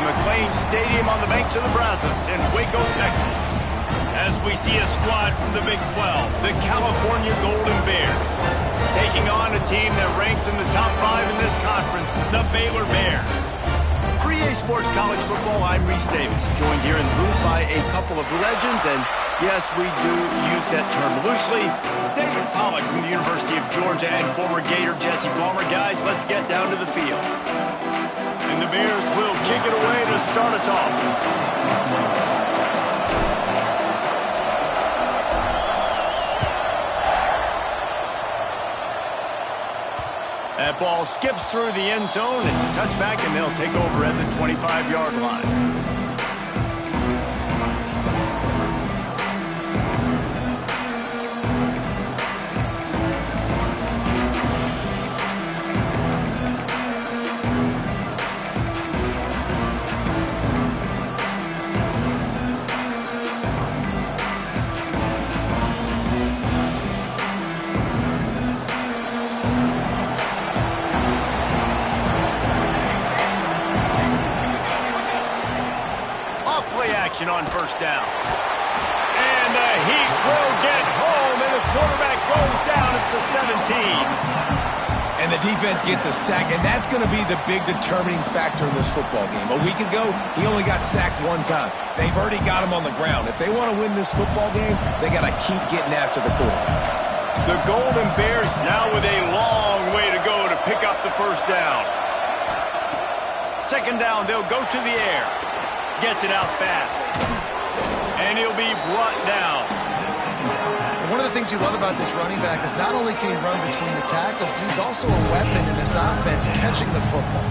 McLean Stadium on the banks of the Brazos in Waco, Texas. As we see a squad from the Big 12, the California Golden Bears, taking on a team that ranks in the top 5 in this conference, the Baylor Bears. Pre-A Sports College Football, I'm Reese Davis, joined here in the booth by a couple of legends, and yes, we do use that term loosely. David Pollack from the University of Georgia and former Gator Jesse Palmer. Guys, let's get down to the field. And the Bears will kick it away to start us off. That ball skips through the end zone. It's a touchback, and they'll take over at the 25-yard line. On first down. And the Heat will get home, and the quarterback goes down at the 17. And the defense gets a sack, and that's going to be the big determining factor in this football game. A week ago, he only got sacked one time. They've already got him on the ground. If they want to win this football game, they got to keep getting after the quarterback. The Golden Bears now with a long way to go to pick up the first down. Second down, they'll go to the air. Gets it out fast. And he'll be brought down. One of the things you love about this running back is not only can he run between the tackles, but he's also a weapon in this offense catching the football.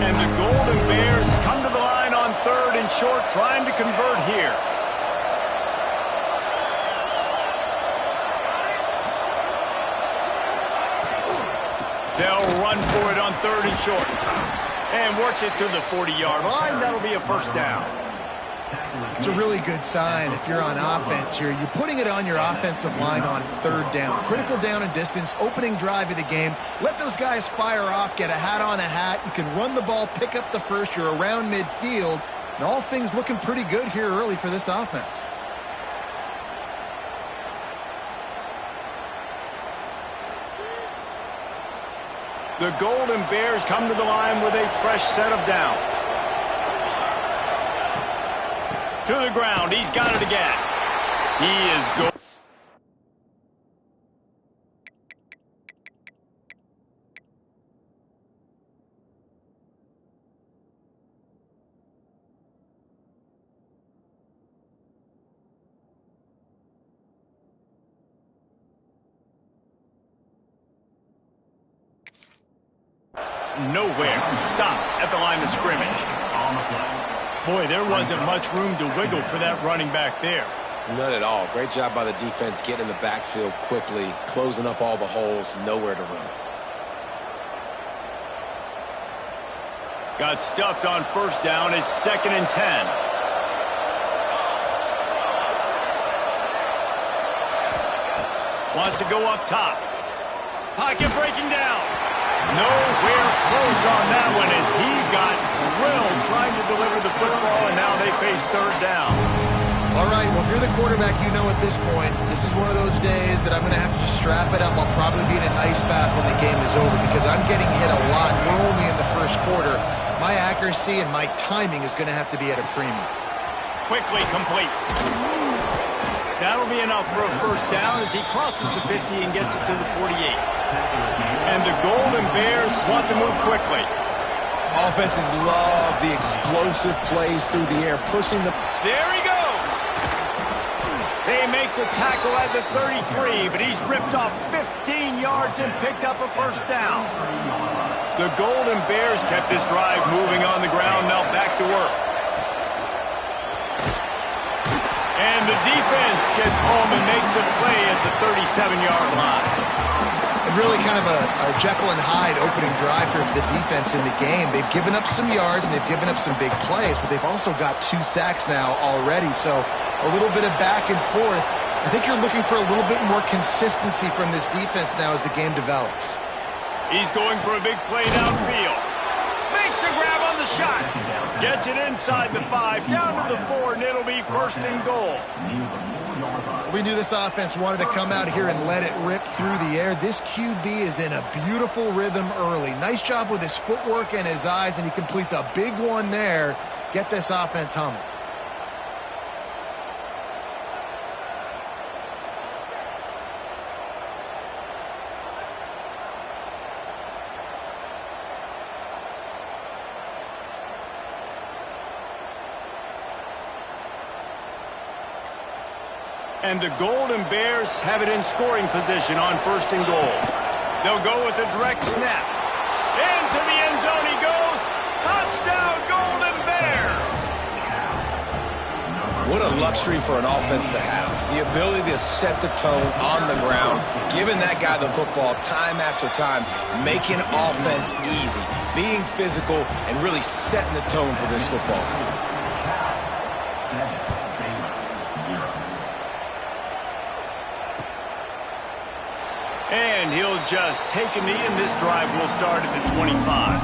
And the Golden Bears come to the line on third and short, trying to convert here. They'll run for it on third and short. And works it to the 40-yard line. That'll be a first down. It's a really good sign if you're on offense here. You're putting it on your offensive line on third down. Critical down and distance, opening drive of the game. Let those guys fire off, get a hat on a hat. You can run the ball, pick up the first. You're around midfield. And all things looking pretty good here early for this offense. The Golden Bears come to the line with a fresh set of downs. To the ground. He's got it again. He is going. Nowhere. Stop at the line of scrimmage. Boy, there wasn't much room to wiggle for that running back there. None at all. Great job by the defense getting in the backfield quickly, closing up all the holes, nowhere to run. Got stuffed on first down. It's 2nd and 10. Wants to go up top. Pocket breaking down. Nowhere close on that one as he got drilled trying to deliver the football, and now they face third down. All right, well, if you're the quarterback, you know at this point, this is one of those days that I'm going to have to just strap it up. I'll probably be in an ice bath when the game is over because I'm getting hit a lot. We're only in the first quarter. My accuracy and my timing is going to have to be at a premium. Quickly complete. That'll be enough for a first down as he crosses the 50 and gets it to the 48. And the Golden Bears want to move quickly. Offenses love the explosive plays through the air, pushing the... There he goes! They make the tackle at the 33, but he's ripped off 15 yards and picked up a first down. The Golden Bears kept this drive moving on the ground, now back to work. And the defense gets home and makes a play at the 37-yard line. And really kind of a Jekyll and Hyde opening drive here for the defense in the game. They've given up some yards and they've given up some big plays, but they've also got 2 sacks now already. So a little bit of back and forth. I think you're looking for a little bit more consistency from this defense now as the game develops. He's going for a big play downfield. Makes the grab on the shot. Gets it inside the 5, down to the 4, and it'll be 1st and goal. We knew this offense wanted to come out here and let it rip through the air. This QB is in a beautiful rhythm early. Nice job with his footwork and his eyes, and he completes a big one there. Get this offense humming. And the Golden Bears have it in scoring position on 1st and goal. They'll go with a direct snap. Into the end zone he goes. Touchdown, Golden Bears! What a luxury for an offense to have. The ability to set the tone on the ground, giving that guy the football time after time, making offense easy, being physical, and really setting the tone for this football game. And he'll just take a knee, and this drive will start at the 25.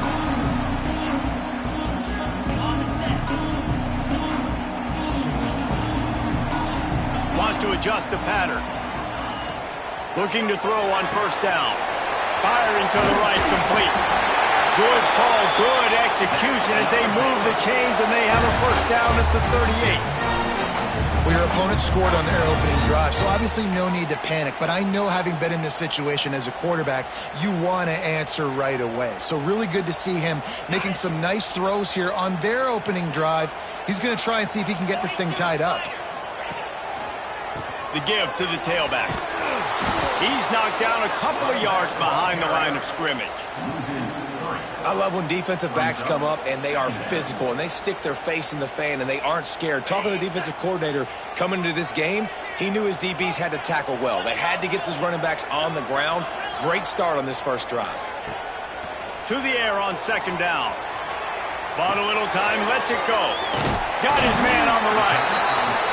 Wants to adjust the pattern. Looking to throw on 1st down. Firing to the right, complete. Good call, good execution as they move the chains, and they have a 1st down at the 38. Well, your opponent scored on their opening drive, so obviously no need to panic. But I know, having been in this situation as a quarterback, you want to answer right away. So really good to see him making some nice throws here on their opening drive. He's going to try and see if he can get this thing tied up. The give to the tailback. He's knocked down a couple of yards behind the line of scrimmage. I love when defensive backs come up and they are physical and they stick their face in the fan and they aren't scared. Talking to the defensive coordinator coming into this game, he knew his DBs had to tackle well. They had to get these running backs on the ground. Great start on this 1st drive. To the air on 2nd down. Bought a little time, lets it go. Got his man on the right.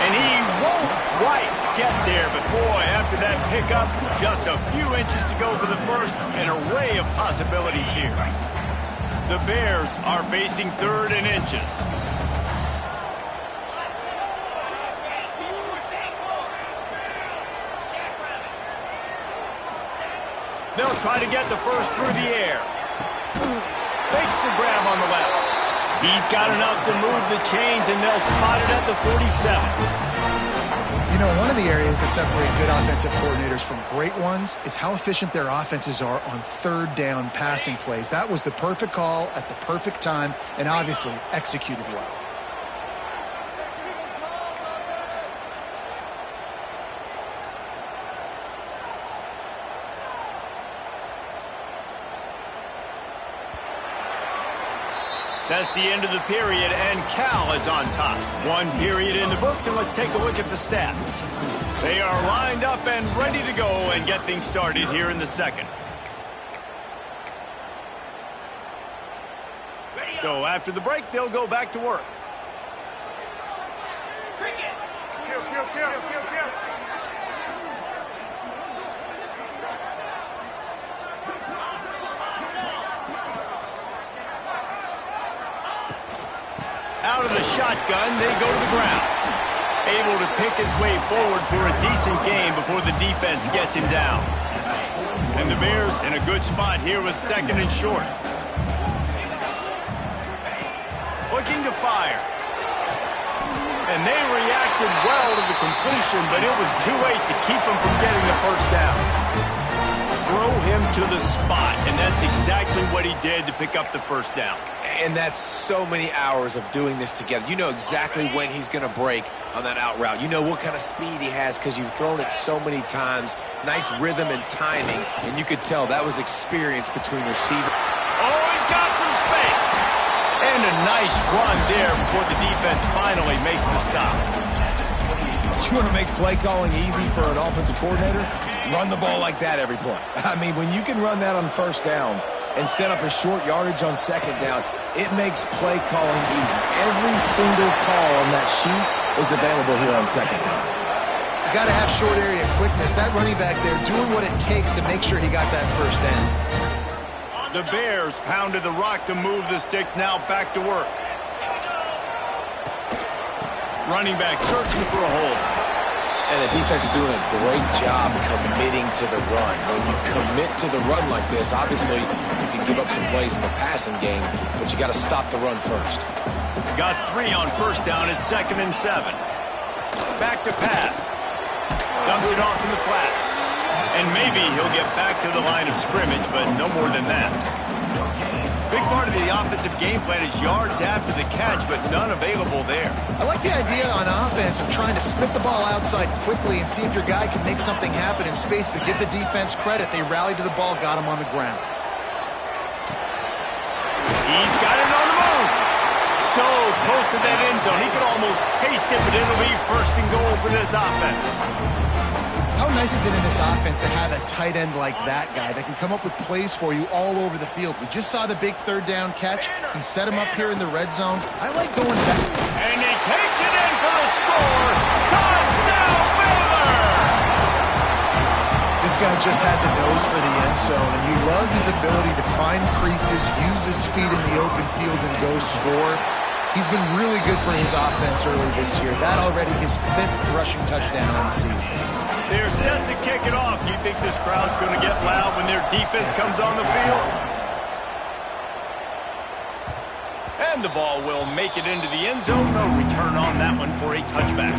And he won't quite get there, but boy, after that pickup, just a few inches to go for the 1st, an array of possibilities here. The Bears are facing 3rd and inches. They'll try to get the 1st through the air. Fakes the grab on the left. He's got enough to move the chains, and they'll spot it at the 47. You know, one of the areas that separate good offensive coordinators from great ones is how efficient their offenses are on 3rd down passing plays. That was the perfect call at the perfect time and obviously executed well. That's the end of the period, and Cal is on top. 1 period in the books, and let's take a look at the stats. They are lined up and ready to go and get things started here in the 2nd. So after the break, they'll go back to work. Out of the shotgun, they go to the ground. Able to pick his way forward for a decent game before the defense gets him down. And the Bears in a good spot here with 2nd and short. Looking to fire. And they reacted well to the completion, but it was too late to keep him from getting the 1st down. Throw him to the spot, and that's exactly what he did to pick up the 1st down. And that's so many hours of doing this together. You know exactly when he's going to break on that out route. You know what kind of speed he has because you've thrown it so many times. Nice rhythm and timing, and you could tell that was experience between receiver. Oh, he's got some space. And a nice run there before the defense finally makes the stop. You want to make play calling easy for an offensive coordinator? Run the ball like that every play. I mean, when you can run that on 1st down and set up a short yardage on 2nd down, it makes play calling easy. Every single call on that sheet is available here on 2nd down. You got to have short area quickness. That running back there doing what it takes to make sure he got that first down. The Bears pounded the rock to move the sticks, now back to work. Running back searching for a hole. And the defense doing a great job committing to the run. When you commit to the run like this, obviously you can give up some plays in the passing game, but you got to stop the run first. Got 3 on first down at 2nd and 7. Back to pass. Dumps it off in the flats. And maybe he'll get back to the line of scrimmage, but no more than that. Big part of the offensive game plan is yards after the catch, but none available there. I like the idea on offense of trying to spit the ball outside quickly and see if your guy can make something happen in space, but give the defense credit. They rallied to the ball, got him on the ground. He's got it on the move. So close to that end zone. He could almost taste it, but it'll be 1st and goal for this offense. How nice is it in this offense to have a tight end like that guy that can come up with plays for you all over the field? We just saw the big 3rd down catch. He set him up here in the red zone. I like going back. And he takes it in for the score. Touchdown, Baylor! This guy just has a nose for the end zone, and you love his ability to find creases, use his speed in the open field, and go score. He's been really good for his offense early this year. That already his 5th rushing touchdown on the season. They're set to kick it off. Do you think this crowd's going to get loud when their defense comes on the field? And the ball will make it into the end zone. No return on that one for a touchback.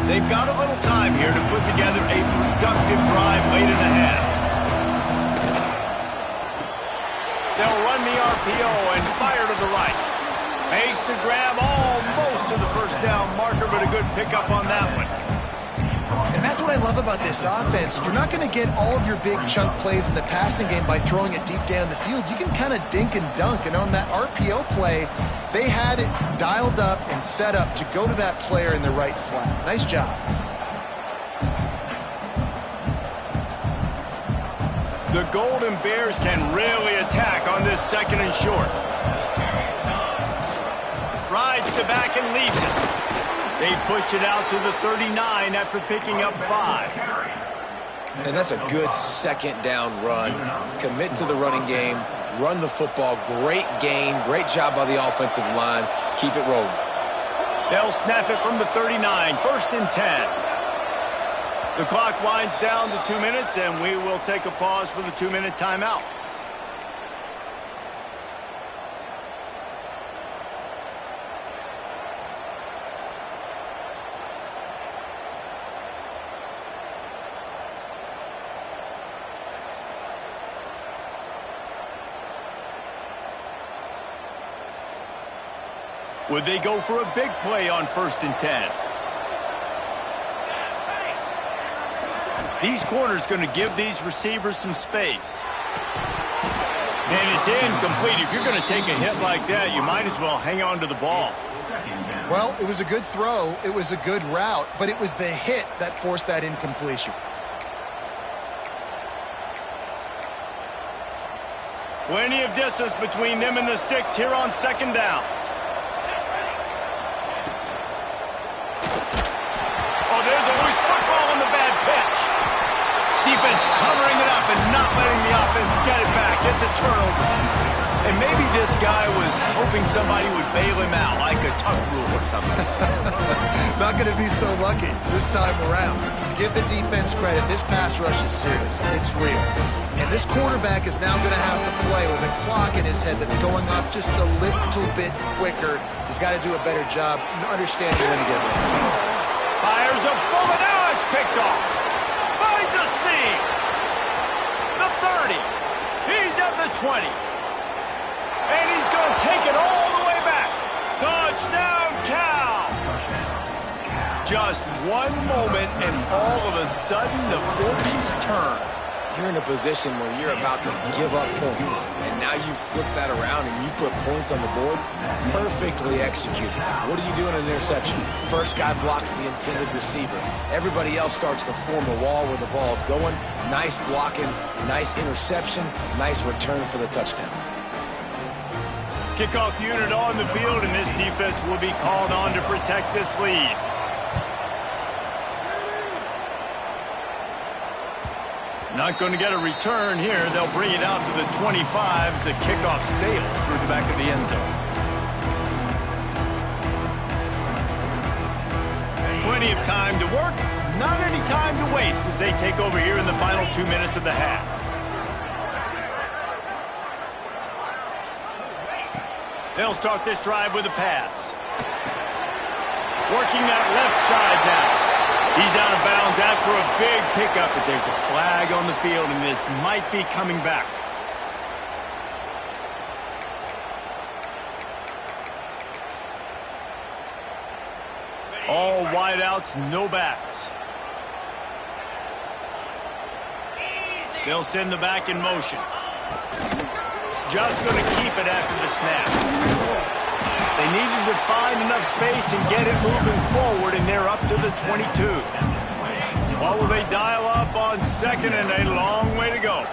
They've got a little time here to put together a productive drive late in the half. They'll run the RPO and fire to the right. Makes to grab almost to the 1st down marker, but a good pickup on that one. And that's what I love about this offense. You're not going to get all of your big chunk plays in the passing game by throwing it deep down the field. You can kind of dink and dunk. And on that RPO play, they had it dialed up and set up to go to that player in the right flat. Nice job. The Golden Bears can really attack on this 2nd and short. Rides the back and leaves it. They pushed it out to the 39 after picking up 5. And that's a good 2nd down run. Commit to the running game. Run the football. Great gain. Great job by the offensive line. Keep it rolling. They'll snap it from the 39. 1st and 10. The clock winds down to 2 minutes, and we will take a pause for the 2-minute timeout. Would they go for a big play on 1st and 10? These corners going to give these receivers some space. And it's incomplete. If you're going to take a hit like that, you might as well hang on to the ball. Well, it was a good throw. It was a good route, but it was the hit that forced that incompletion. Plenty of distance between them and the sticks here on 2nd down. Oh, there's a loose football on the bad pitch. Defense covering it up and not letting the offense get it back. It's a turnover. And maybe this guy was hoping somebody would bail him out, like a tuck rule or something. Not going to be so lucky this time around. Give the defense credit. This pass rush is serious. It's real. And this quarterback is now going to have to play with a clock in his head that's going off just a little bit quicker. He's got to do a better job understanding when to get ready. Fires a bullet. Now it's picked off. Finds a seam. The 30. He's at the 20. And he's going to take it all the way back. Touchdown, Cal. Just one moment, and all of a sudden, the fortunes turn. You're in a position where you're about to give up points, and now you flip that around and you put points on the board. Perfectly executed. What do you do in an interception? First guy blocks the intended receiver. Everybody else starts to form a wall where the ball's going. Nice blocking, nice interception, nice return for the touchdown. Kickoff unit on the field, and this defense will be called on to protect this lead. Not going to get a return here. They'll bring it out to the 25 as the kickoff sails through the back of the end zone. Plenty of time to work, not any time to waste as they take over here in the final 2 minutes of the half. They'll start this drive with a pass. Working that left side now. He's out of bounds after a big pickup, but there's a flag on the field, and this might be coming back. All wideouts, no backs. They'll send the back in motion. Just going to keep it after the snap. They needed to find enough space and get it moving forward, and they're up to the 22. What will they dial up on second, and a long way to go.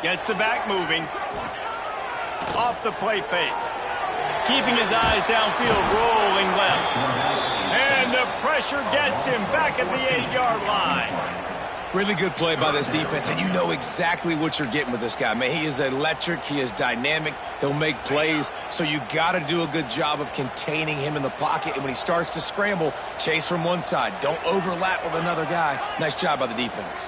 Gets the back moving. Off the play fake. Keeping his eyes downfield, rolling left. And the pressure gets him back at the 8-yard line. Really good play by this defense, and you know exactly what you're getting with this guy. Man, he is electric. He is dynamic. He'll make plays, so you got to do a good job of containing him in the pocket. And when he starts to scramble, chase from one side. Don't overlap with another guy. Nice job by the defense.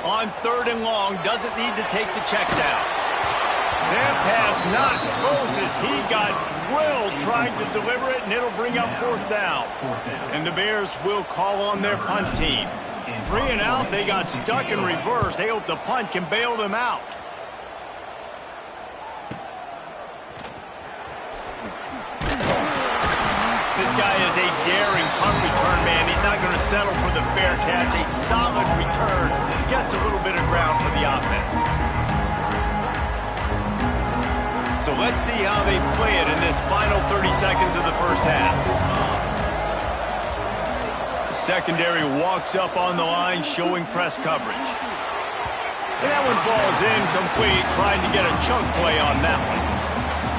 On 3rd and long, doesn't need to take the check down. That pass not close as he got drilled trying to deliver it, and it'll bring up 4th down. And the Bears will call on their punt team. 3 and out, they got stuck in reverse. They hope the punt can bail them out. This guy is a daring punt return man. He's not going to settle for the fair catch. A solid return. Gets a little bit of ground for the offense. So let's see how they play it in this final 30 seconds of the first half. The secondary walks up on the line, showing press coverage. And that one falls incomplete, trying to get a chunk play on that one.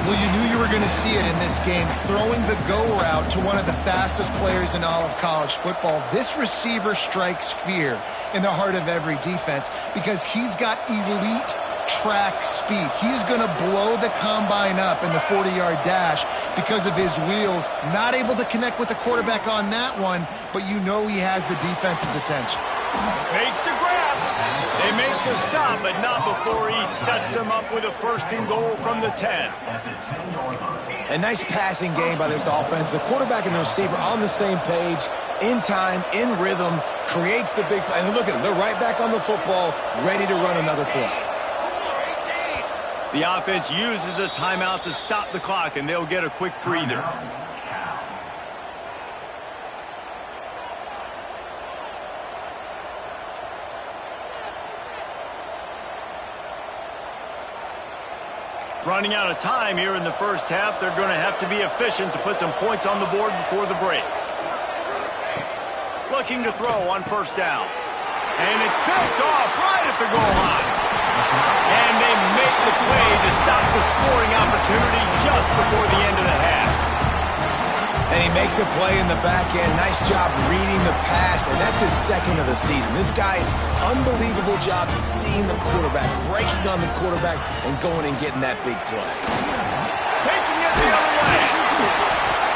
Well, you knew you were going to see it in this game, throwing the go route to one of the fastest players in all of college football. This receiver strikes fear in the heart of every defense because he's got elite track speed. He's going to blow the combine up in the 40-yard dash because of his wheels. Not able to connect with the quarterback on that one, but you know he has the defense's attention. Makes the grab. They make the stop, but not before he sets them up with a 1st and goal from the 10. A nice passing game by this offense. The quarterback and the receiver on the same page, in time, in rhythm, creates the big play. And look at them. They're right back on the football, ready to run another play. The offense uses a timeout to stop the clock, and they'll get a quick breather. Running out of time here in the first half. They're going to have to be efficient to put some points on the board before the break. Looking to throw on 1st down. And it's picked off right at the goal line. And they make the play to stop the scoring opportunity just before the end of the half. And he makes a play in the back end. Nice job reading the pass, and that's his 2nd of the season. This guy, unbelievable job seeing the quarterback, breaking on the quarterback, and going and getting that big play. Taking it the other way.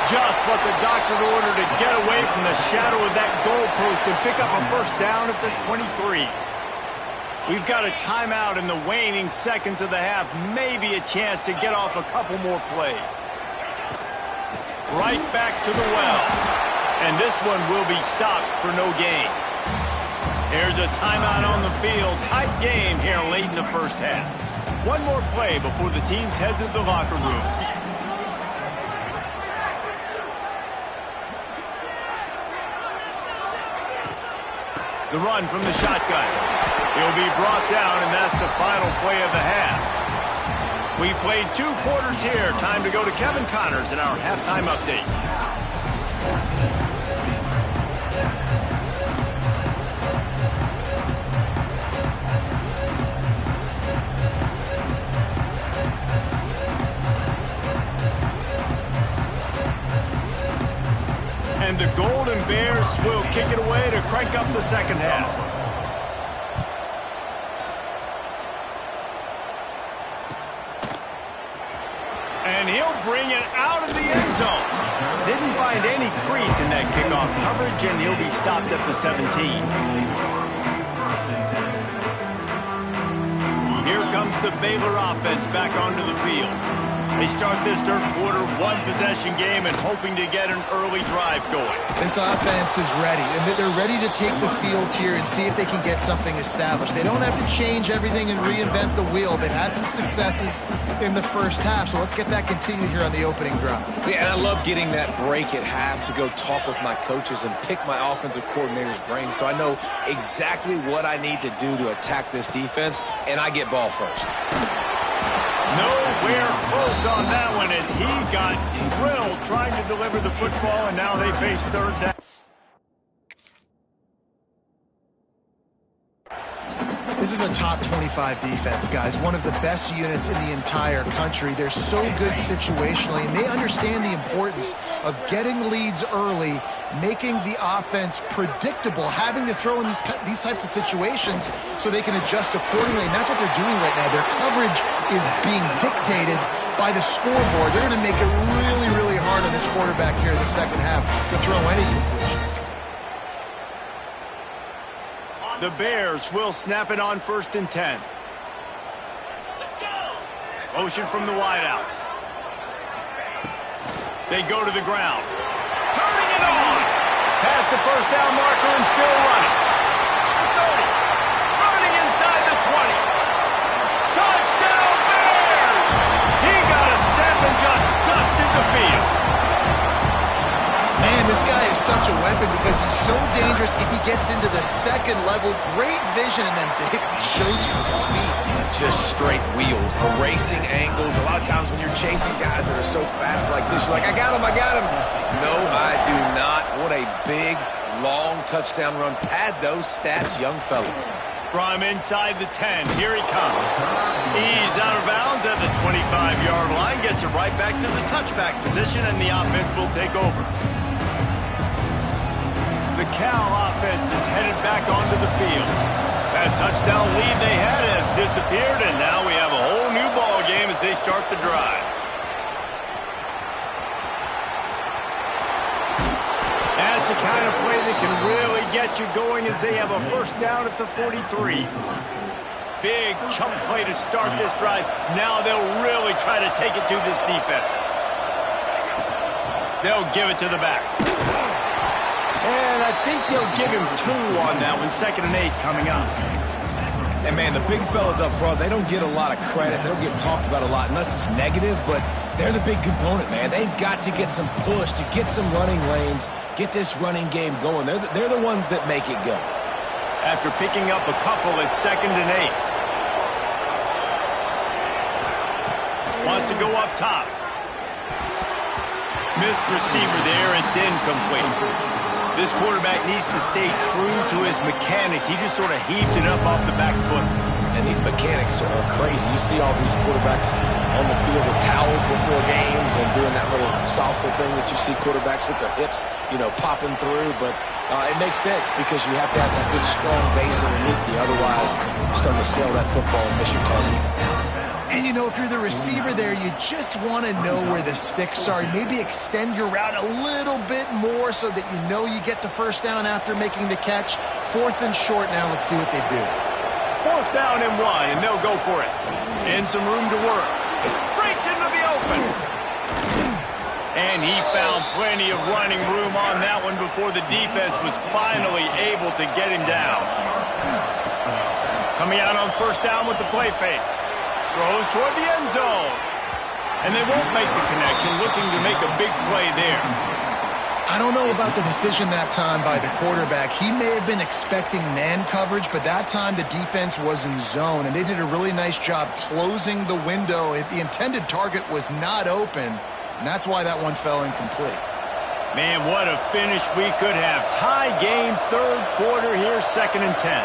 Just what the doctor ordered to get away from the shadow of that goalpost and pick up a 1st down at the 23. We've got a timeout in the waning seconds of the half. Maybe a chance to get off a couple more plays. Right back to the well. And this one will be stopped for no gain. Here's a timeout on the field. Tight game here late in the first half. One more play before the teams head to the locker room. The run from the shotgun. He'll be brought down, and that's the final play of the half. We played 2 quarters here. Time to go to Kevin Connors in our halftime update. And the Golden Bears will kick it away to crank up the second half. And he'll bring it out of the end zone. Didn't find any crease in that kickoff coverage, and he'll be stopped at the 17. Here comes the Baylor offense back onto the field. They start this third quarter, 1-possession game, and hoping to get an early drive going. This offense is ready, and they're ready to take the field here and see if they can get something established. They don't have to change everything and reinvent the wheel. They've had some successes in the first half, so let's get that continued here on the opening drive. Yeah, and I love getting that break at half to go talk with my coaches and pick my offensive coordinator's brain so I know exactly what I need to do to attack this defense, and I get ball first. Nowhere close on that one as he got drilled trying to deliver the football, and now they face third down. This is a top 25 defense, guys. One of the best units in the entire country. They're so good situationally, and they understand the importance of getting leads early, making the offense predictable, having to throw in these types of situations so they can adjust accordingly, and that's what they're doing right now. Their coverage is being dictated by the scoreboard. They're going to make it really, really hard on this quarterback here in the second half to throw any completions. The Bears will snap it on 1st and 10. Let's go. Motion from the wideout. They go to the ground. Turning it on. Past the first down marker and still running. 30. Running inside the 20. Touchdown Bears! He got a step and just dusted the field. Man, this guy is such a weapon because he's so dangerous if he gets into the second level. Great vision, and then David shows you the speed. Just straight wheels, erasing angles. A lot of times when you're chasing guys that are so fast like this, you're like, I got him, I got him. No, I do not. What a big, long touchdown run. Pad those stats, young fella. From inside the 10, here he comes. He's out of bounds at the 25-yard line, gets it right back to the touchback position, and the offense will take over. The Cal offense is headed back onto the field. That touchdown lead they had has disappeared, and now we have a whole new ball game as they start the drive. That's the kind of play that can really get you going as they have a first down at the 43. Big chunk play to start this drive. Now they'll really try to take it to this defense. They'll give it to the back. And I think they'll give him 2 on that one. 2nd and 8 coming up. And, man, the big fellas up front, they don't get a lot of credit. They don't get talked about a lot unless it's negative, but they're the big component, man. They've got to get some push, to get some running lanes, get this running game going. They're the ones that make it go. After picking up a couple at 2nd and 8. Wants to go up top. Missed receiver there. It's incomplete. This quarterback needs to stay true to his mechanics. He just sort of heaved it up off the back foot. And these mechanics are crazy. You see all these quarterbacks on the field with towels before games and doing that little salsa thing that you see quarterbacks with their hips, popping through. But it makes sense because you have to have that good, strong base underneath you. Otherwise, you start to sail that football and miss your target. And, if you're the receiver there, you just want to know where the sticks are. Maybe extend your route a little bit more so that you get the first down after making the catch. 4th and short now. Let's see what they do. 4th down and 1, and they'll go for it. And some room to work. Breaks into the open. And he found plenty of running room on that one before the defense was finally able to get him down. Coming out on first down with the play fake. Throws toward the end zone. And they won't make the connection, looking to make a big play there. I don't know about the decision that time by the quarterback. He may have been expecting man coverage, but that time the defense was in zone, and they did a really nice job closing the window. The intended target was not open, and that's why that one fell incomplete. Man, what a finish we could have. Tie game, third quarter here, 2nd and 10.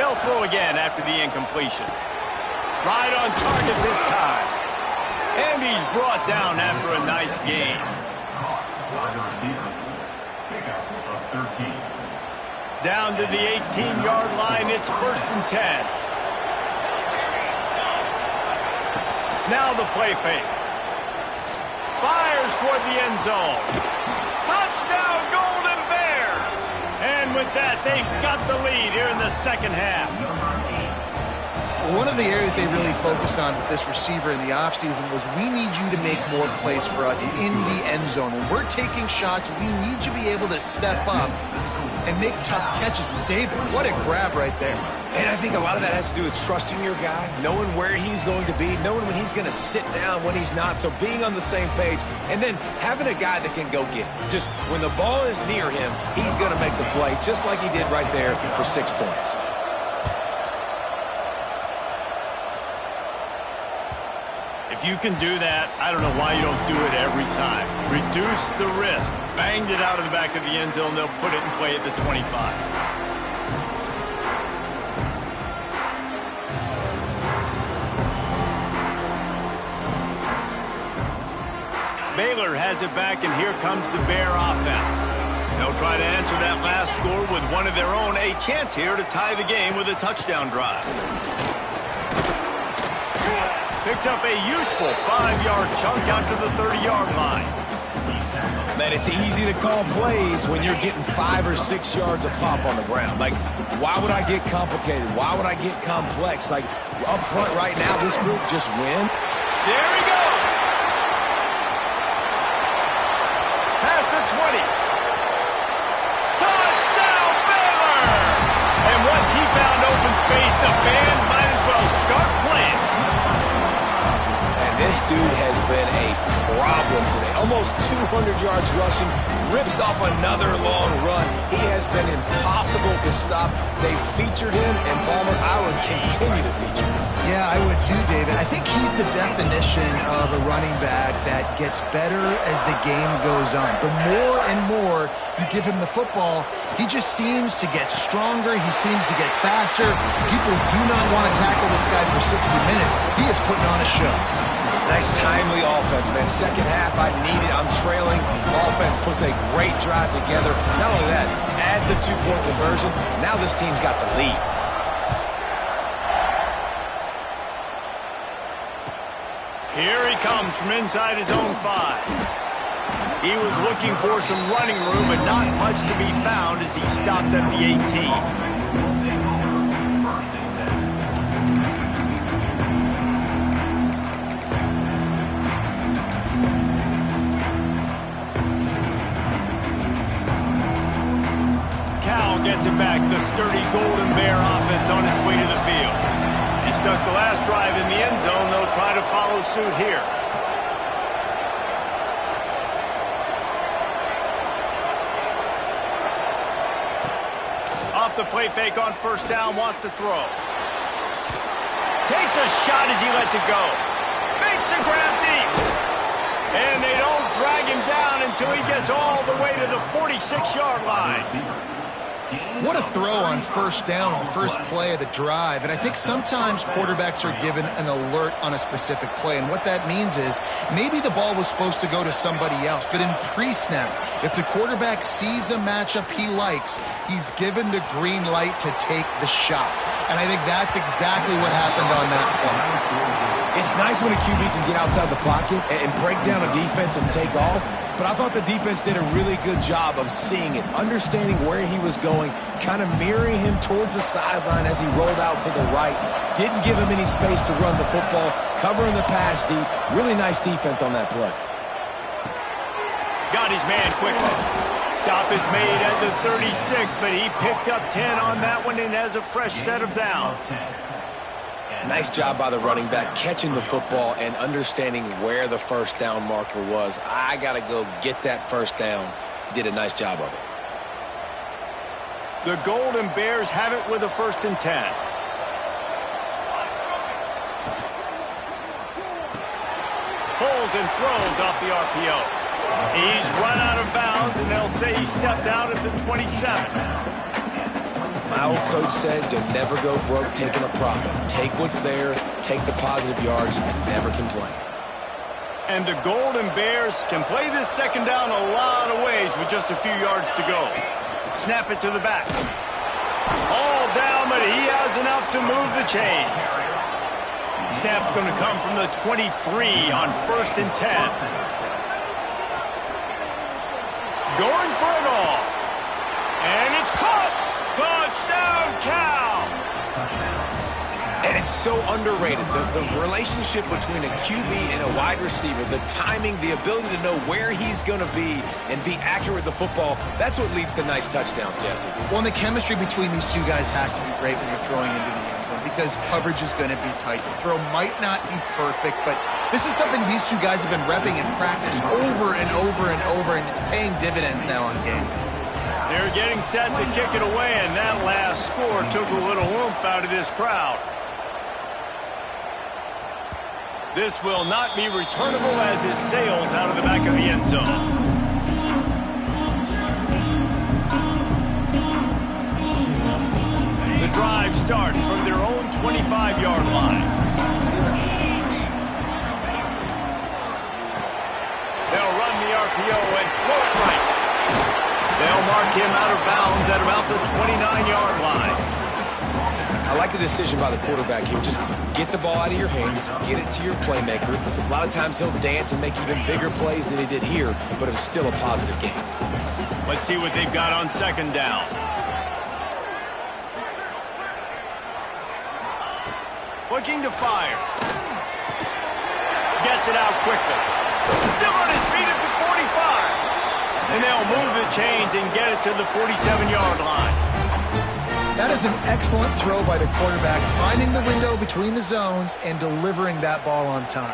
They'll throw again after the incompletion. Right on target this time. And he's brought down after a nice gain. Down to the 18-yard line, it's 1st and 10. Now the play fake. Fires toward the end zone. Touchdown, Golden Bears! And with that, they've got the lead here in the second half. One of the areas they really focused on with this receiver in the offseason was we need you to make more plays for us in the end zone. When we're taking shots, we need you to be able to step up and make tough catches. And David, what a grab right there. And I think a lot of that has to do with trusting your guy, knowing where he's going to be, knowing when he's going to sit down, when he's not. So being on the same page, and then having a guy that can go get it. Just when the ball is near him, he's going to make the play, just like he did right there for 6 points. If you can do that, I don't know why you don't do it every time. Reduce the risk. Banged it out of the back of the end zone. They'll put it in play at the 25. Baylor has it back, and here comes the Bear offense. They'll try to answer that last score with one of their own. A chance here to tie the game with a touchdown drive. Picks up a useful 5-yard chunk out to the 30-yard line. Man, it's easy to call plays when you're getting 5 or 6 yards a pop on the ground. Like, why would I get complicated? Why would I get complex? Like, up front right now, this group just win. There he goes. Past the 20. Touchdown, Baylor! And once he found open space, the band might as well start playing. This dude has been a problem today. Almost 200 yards rushing, rips off another long run. He has been impossible to stop. They featured him, and Palmer, I would continue to feature him. Yeah, I would too, David. I think he's the definition of a running back that gets better as the game goes on. The more and more you give him the football, he just seems to get stronger. He seems to get faster. People do not want to tackle this guy for 60 minutes. He is putting on a show. Nice timely offense, man. Second half, I need it. I'm trailing. Offense puts a great drive together. Not only that, adds the 2-point conversion. Now this team's got the lead. Here he comes from inside his own 5. He was looking for some running room, but not much to be found as he stopped at the 18. Gets it back, the sturdy Golden Bear offense on its way to the field. He stuck the last drive in the end zone. They'll try to follow suit here. Off the play fake on first down, wants to throw. Takes a shot as he lets it go. Makes the grab deep. And they don't drag him down until he gets all the way to the 46-yard line. What a throw on first down on the first play of the drive. And I think sometimes quarterbacks are given an alert on a specific play. And what that means is maybe the ball was supposed to go to somebody else. But in pre-snap, if the quarterback sees a matchup he likes, he's given the green light to take the shot. And I think that's exactly what happened on that play. It's nice when a QB can get outside the pocket and break down a defense and take off. But I thought the defense did a really good job of seeing it, understanding where he was going, kind of mirroring him towards the sideline as he rolled out to the right. Didn't give him any space to run the football, covering the pass deep. Really nice defense on that play. Got his man quickly. Stop is made at the 36, but he picked up 10 on that one and has a fresh set of downs. Nice job by the running back, catching the football and understanding where the first down marker was. I got to go get that first down. He did a nice job of it. The Golden Bears have it with a 1st and 10. Pulls and throws off the RPO. He's run out of bounds, and they'll say he stepped out at the 27. My old coach said you'll never go broke taking a profit. Take what's there, take the positive yards, and never complain. And the Golden Bears can play this second down a lot of ways with just a few yards to go. Snap it to the back. All down, but he has enough to move the chains. Snap's going to come from the 23 on 1st and 10. Going for it all. And it's caught. Touchdown, Cal. And it's so underrated. The relationship between a QB and a wide receiver, the timing, the ability to know where he's going to be and be accurate with the football, that's what leads to nice touchdowns, Jesse. Well, and the chemistry between these two guys has to be great when you're throwing into the end zone because coverage is going to be tight. The throw might not be perfect, but this is something these two guys have been repping in practice over and over and over, and it's paying dividends now on game. They're getting set to kick it away, and that last score took a little oomph out of this crowd. This will not be returnable as it sails out of the back of the end zone. The drive starts from their own 25-yard line. They'll run the RPO and throw it right. They'll mark him out of bounds at about the 29-yard line. I like the decision by the quarterback here. Just get the ball out of your hands, get it to your playmaker. A lot of times he'll dance and make even bigger plays than he did here, but it was still a positive game. Let's see what they've got on 2nd down. Looking to fire. Gets it out quickly. Still on his feet at the 45. And they'll move the chains and get it to the 47-yard line. That is an excellent throw by the quarterback, finding the window between the zones and delivering that ball on time.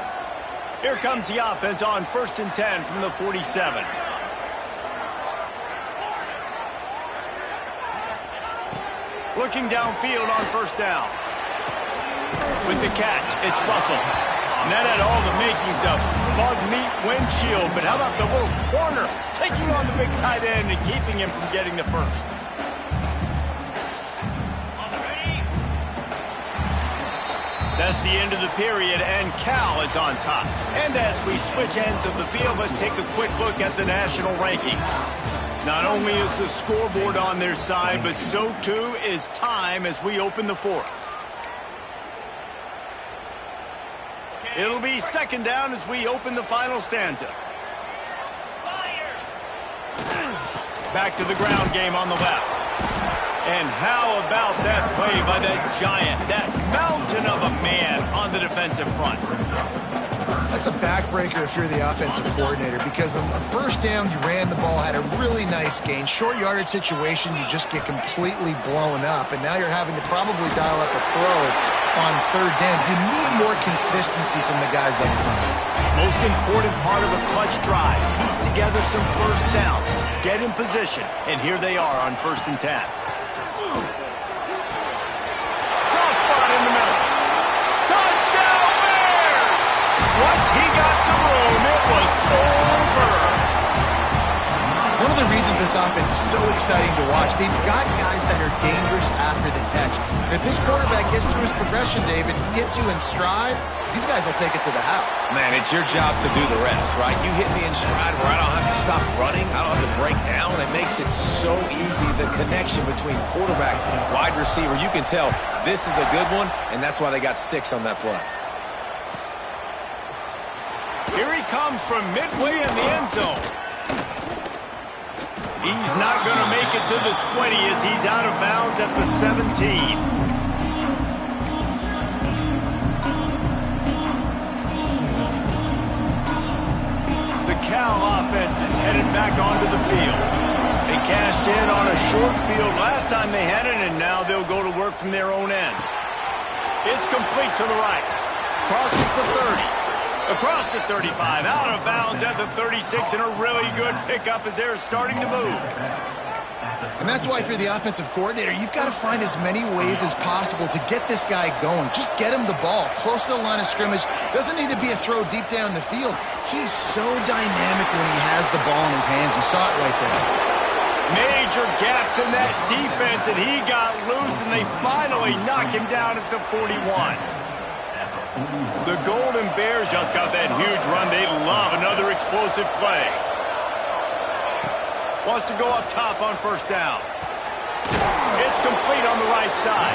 Here comes the offense on 1st and 10 from the 47. Looking downfield on 1st down. With the catch, it's Russell. And that had all the makings of bug meat windshield. But how about the little corner taking on the big tight end and keeping him from getting the first? That's the end of the period, and Cal is on top. And as we switch ends of the field, let's take a quick look at the national rankings. Not only is the scoreboard on their side, but so too is time as we open the 4th. It'll be 2nd down as we open the final stanza. Back to the ground game on the left. And how about that play by that giant, that mountain of a man on the defensive front? That's a backbreaker if you're the offensive coordinator because on the 1st down, you ran the ball, had a really nice gain. Short yardage situation, you just get completely blown up, and now you're having to probably dial up a throw on 3rd down. You need more consistency from the guys up front. Most important part of a clutch drive. Piece together some 1st downs. Get in position, and here they are on 1st and 10. Soft spot in the middle. Touchdown Bears! Once he got some room, it was over. One of the reasons this offense is so exciting to watch, they've got guys that are dangerous after the catch. And if this quarterback gets through his progression, David, hits you in stride, these guys will take it to the house. Man, it's your job to do the rest, right? You hit me in stride where I don't have to stop running. I don't have to break down. It makes it so easy, the connection between quarterback, wide receiver. You can tell this is a good one, and that's why they got 6 on that play. Here he comes from midway in the end zone. He's not going to make it to the 20 as he's out of bounds at the 17. headed back onto the field. They cashed in on a short field last time they had it, and now they'll go to work from their own end. It's complete to the right. Crosses the 30. Across the 35. Out of bounds at the 36, and a really good pickup as they're starting to move. And that's why if you're the offensive coordinator, you've got to find as many ways as possible to get this guy going. Just get him the ball close to the line of scrimmage. Doesn't need to be a throw deep down the field. He's so dynamic when he has the ball in his hands. You saw it right there. Major gaps in that defense, and he got loose, and they finally knock him down at the 41. The Golden Bears just got that huge run. They love another explosive play. Wants to go up top on first down. It's complete on the right side.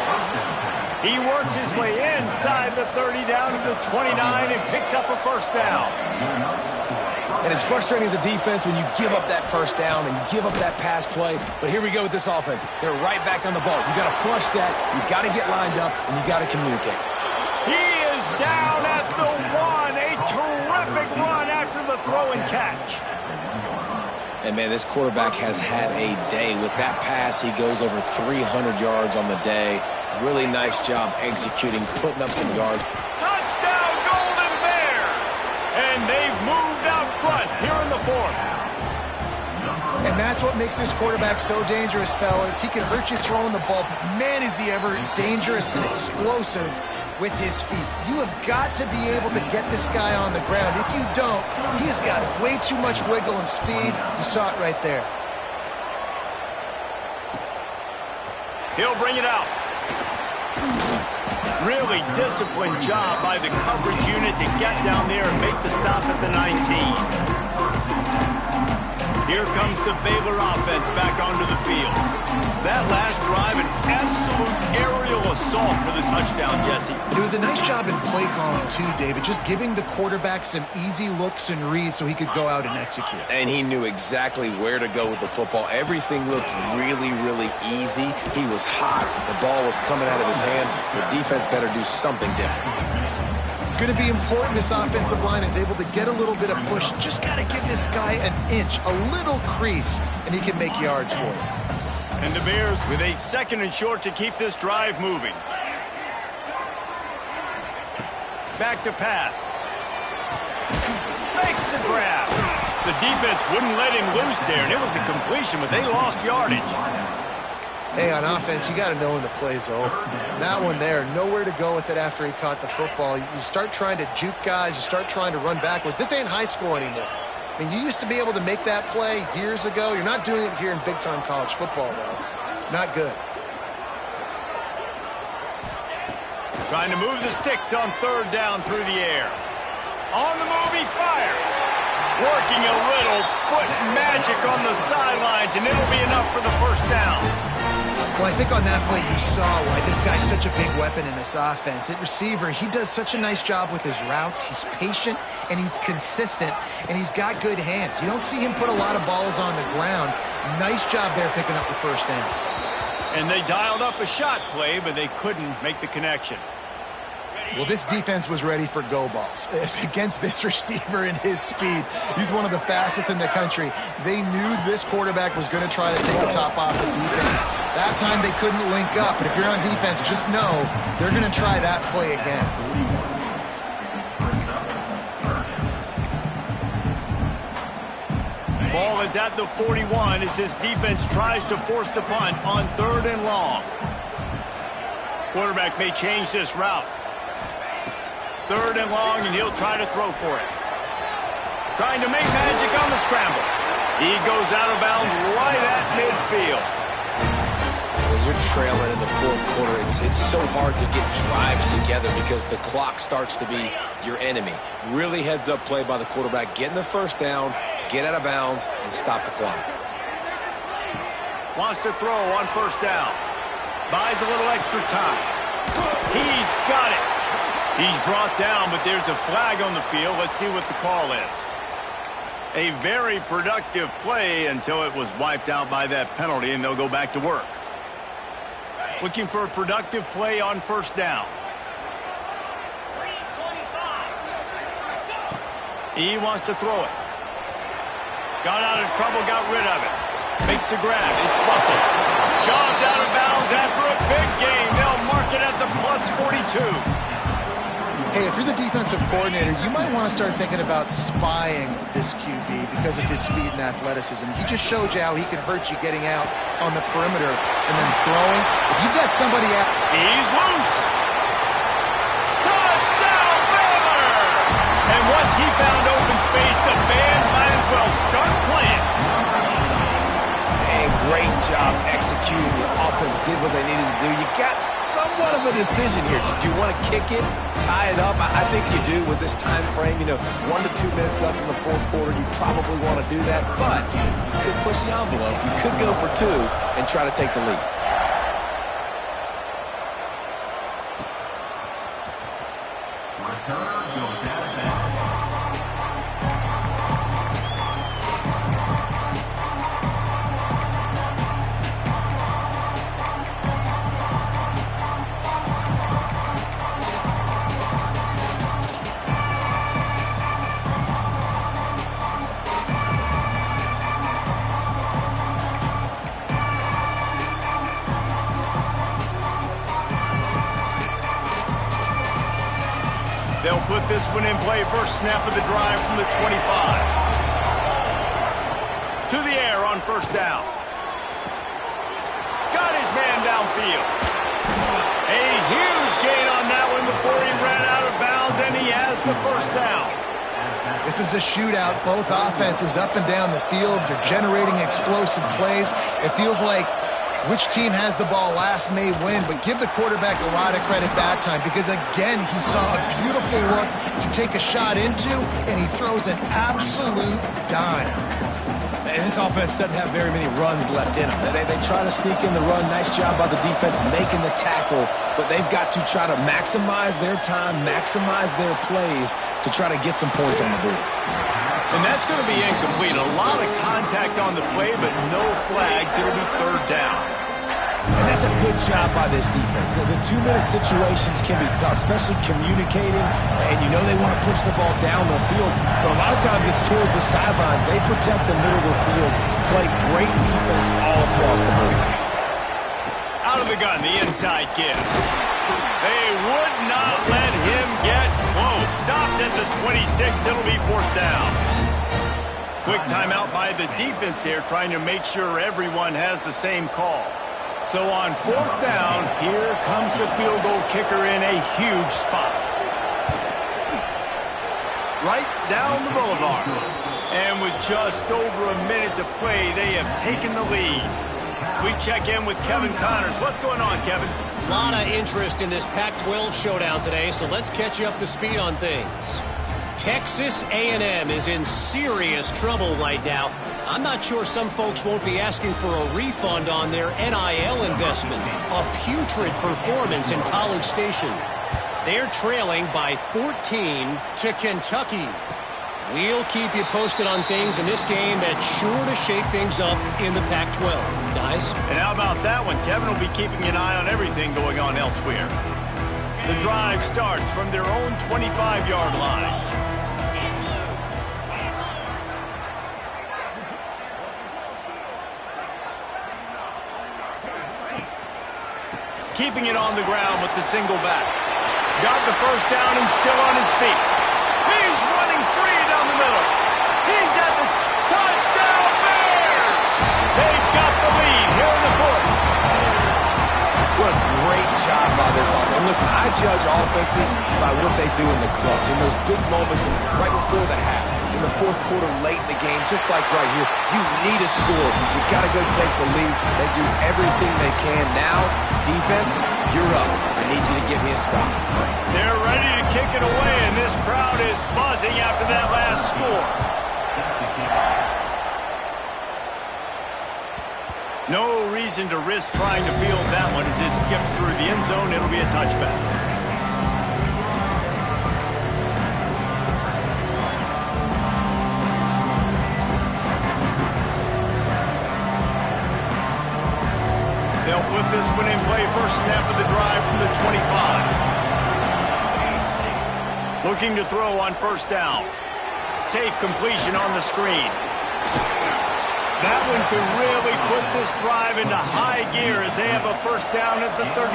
He works his way inside the 30 down to the 29 and picks up a first down. And it's frustrating as a defense when you give up that first down and give up that pass play. But here we go with this offense. They're right back on the ball. You got to flush that. You got to get lined up, and you got to communicate. He is down at the 1. A terrific run after the throw and catch. And, man, this quarterback has had a day. With that pass, he goes over 300 yards on the day. Really nice job executing, putting up some yards. Touchdown, Golden Bears! And they've moved out front here in the fourth. And that's what makes this quarterback so dangerous, fellas. He can hurt you throwing the ball, but man, is he ever dangerous and explosive with his feet. You have got to be able to get this guy on the ground. If you don't, he's got way too much wiggle and speed. You saw it right there. He'll bring it out. Really disciplined job by the coverage unit to get down there and make the stop at the 19. Here comes the Baylor offense back onto the field. That last drive, an absolute aerial assault for the touchdown, Jesse. It was a nice job in play calling, too, David, just giving the quarterback some easy looks and reads so he could go out and execute. And he knew exactly where to go with the football. Everything looked really, really easy. He was hot. The ball was coming out of his hands. The defense better do something different. It's going to be important this offensive line is able to get a little bit of push. Just got to give this guy an inch, a little crease, and he can make yards for you. And the Bears with a 2nd and short to keep this drive moving. Back to pass. Makes the grab. The defense wouldn't let him loose there, and it was a completion, but they lost yardage. Hey, on offense, you got to know when the play's over. That one there, nowhere to go with it after he caught the football. You start trying to juke guys. You start trying to run backward. This ain't high school anymore. I mean, you used to be able to make that play years ago. You're not doing it here in big-time college football, though. Not good. Trying to move the sticks on 3rd down through the air. On the move, he fires. Working a little foot magic on the sidelines, and it'll be enough for the first down. Well, I think on that play you saw why this guy's such a big weapon in this offense. At receiver, he does such a nice job with his routes. He's patient, and he's consistent, and he's got good hands. You don't see him put a lot of balls on the ground. Nice job there picking up the first down. And they dialed up a shot play, but they couldn't make the connection. Well, this defense was ready for go balls against this receiver and his speed. He's one of the fastest in the country. They knew this quarterback was going to try to take the top off the defense. That time they couldn't link up, but if you're on defense, just know they're going to try that play again. Ball is at the 41 as this defense tries to force the punt on 3rd and long. Quarterback may change this route. 3rd and long, and he'll try to throw for it. Trying to make magic on the scramble. He goes out of bounds right at midfield. When you're trailing in the 4th quarter, it's so hard to get drives together because the clock starts to be your enemy. Really heads-up play by the quarterback. Getting the first down, get out of bounds, and stop the clock. Wants to throw on 1st down. Buys a little extra time. He's got it. He's brought down, but there's a flag on the field. Let's see what the call is. A very productive play until it was wiped out by that penalty, and they'll go back to work. Looking for a productive play on 1st down. He wants to throw it. Got out of trouble, got rid of it. Makes the grab. It's Russell. Shoved out of bounds after a big game. They'll mark it at the plus 42. Hey, if you're the defensive coordinator, you might want to start thinking about spying this QB because of his speed and athleticism. He just showed you how he can hurt you getting out on the perimeter and then throwing. If you've got somebody out... He's loose. Touchdown, Baylor! And once he found open space, the band might as well start playing. And great job executing. The offense did what they needed to do. You got somewhat of a decision here. Do you want to kick it, tie it up? I think you do with this time frame. 1 to 2 minutes left in the fourth quarter. You probably want to do that, but you could push the envelope. You could go for 2 and try to take the lead. They'll put this one in play. First snap of the drive from the 25. To the air on first down. Got his man downfield. A huge gain on that one before he ran out of bounds, and he has the first down. This is a shootout. Both offenses up and down the field. They're generating explosive plays. It feels like which team has the ball last may win, but give the quarterback a lot of credit that time because, again, he saw a beautiful look to take a shot into, and he throws an absolute dime. And this offense doesn't have very many runs left in them. They try to sneak in the run. Nice job by the defense making the tackle, but they've got to try to maximize their time, maximize their plays to try to get some points on the board. And that's going to be incomplete. A lot of contact on the play, but no flags. It'll be third down. And that's a good job by this defense. The 2-minute situations can be tough, especially communicating, and they want to push the ball down the field, but a lot of times it's towards the sidelines. They protect the middle of the field, play great defense all across the board. Out of the gun, the inside give. They would not let him get close. Stopped at the 26. It'll be fourth down. Quick timeout by the defense there, trying to make sure everyone has the same call. So on fourth down, here comes the field goal kicker in a huge spot. Right down the boulevard. And with just over a minute to play, they have taken the lead. We check in with Kevin Connors. What's going on, Kevin? A lot of interest in this Pac-12 showdown today, so let's catch you up to speed on things. Texas A&M is in serious trouble right now. I'm not sure some folks won't be asking for a refund on their NIL investment. A putrid performance in College Station. They're trailing by 14 to Kentucky. We'll keep you posted on things in this game that's sure to shake things up in the Pac-12. Guys? And how about that one? Kevin will be keeping an eye on everything going on elsewhere. The drive starts from their own 25-yard line. Keeping it on the ground with the single back. Got the first down and still on his feet. He's running free down the middle. He's at the touchdown Bears! They've got the lead here in the fourth. What a great job by this offense. And listen, I judge offenses by what they do in the clutch, in those big moments and right before the half, in the fourth quarter, late in the game, just like right here. You need a score. You got to go take the lead. They do everything they can. Now, defense, you're up. I need you to get me a stop. They're ready to kick it away, and this crowd is buzzing after that last score. No reason to risk trying to field that one as it skips through the end zone. It'll be a touchback. They'll put this one in play. First snap of the drive from the 25. Looking to throw on first down. Safe completion on the screen. That one could really put this drive into high gear as they have a first down at the 37.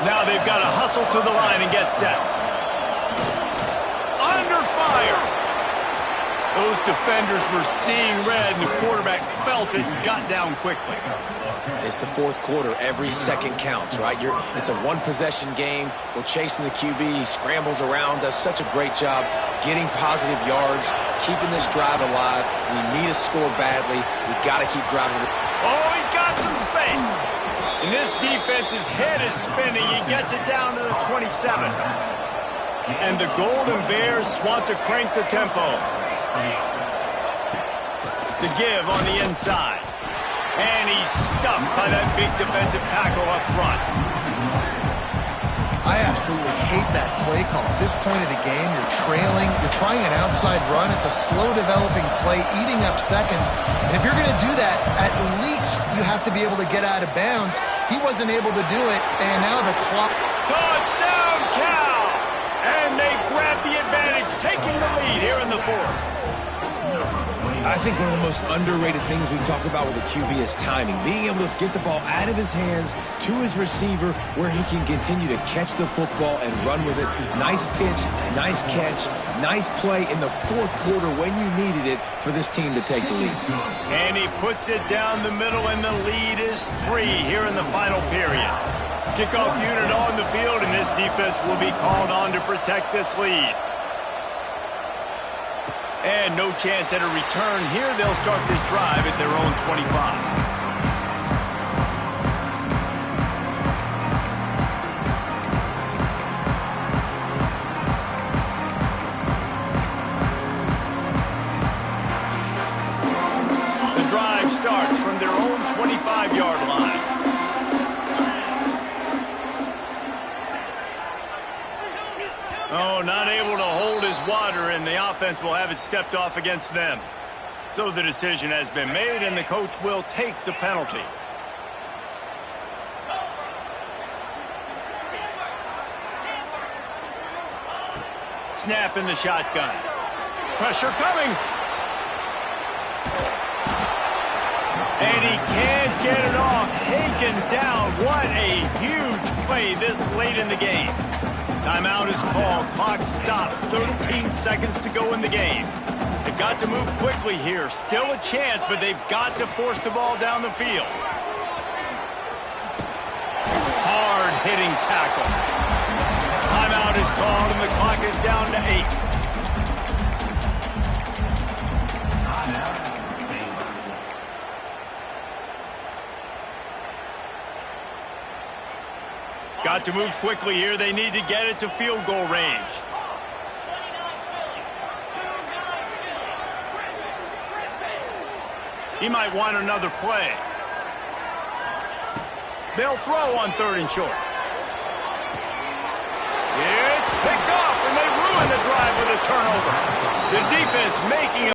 Now they've got to hustle to the line and get set. Under fire. Those defenders were seeing red, and the quarterback felt it and got down quickly. It's the fourth quarter. Every second counts, right? It's a one-possession game. We're chasing the QB. He scrambles around, does such a great job getting positive yards, keeping this drive alive. We need a score badly. We've got to keep drives. Oh, he's got some space. And this defense's head is spinning. He gets it down to the 27. And the Golden Bears want to crank the tempo. The give on the inside. And he's stuffed by that big defensive tackle up front. I absolutely hate that play call. At this point of the game, you're trailing, you're trying an outside run. It's a slow developing play, eating up seconds. And if you're going to do that, at least you have to be able to get out of bounds. He wasn't able to do it, and now the clock. Touchdown, Cal! And they grab the advantage, taking the lead here in the fourth. I think one of the most underrated things we talk about with a QB is timing. Being able to get the ball out of his hands to his receiver where he can continue to catch the football and run with it. Nice pitch, nice catch, nice play in the fourth quarter when you needed it for this team to take the lead. And he puts it down the middle, and the lead is 3 here in the final period. Kickoff unit on the field, and this defense will be called on to protect this lead. And no chance at a return here. They'll start this drive at their own 25. The drive starts from their own 25-yard line. Oh, not able to hold his water, and the offense will have it stepped off against them. So the decision has been made, and the coach will take the penalty. Snap in the shotgun. Pressure coming. And he can't get it off. Taken down. What a huge play this late in the game. Timeout is called. Clock stops. 13 seconds to go in the game. They've got to move quickly here. Still a chance, but they've got to force the ball down the field. Hard-hitting tackle. Timeout is called, and the clock is down to 8. Got to move quickly here. They need to get it to field goal range. He might want another play. They'll throw on 3rd and short. It's picked off, and they ruin the drive with a turnover. The defense making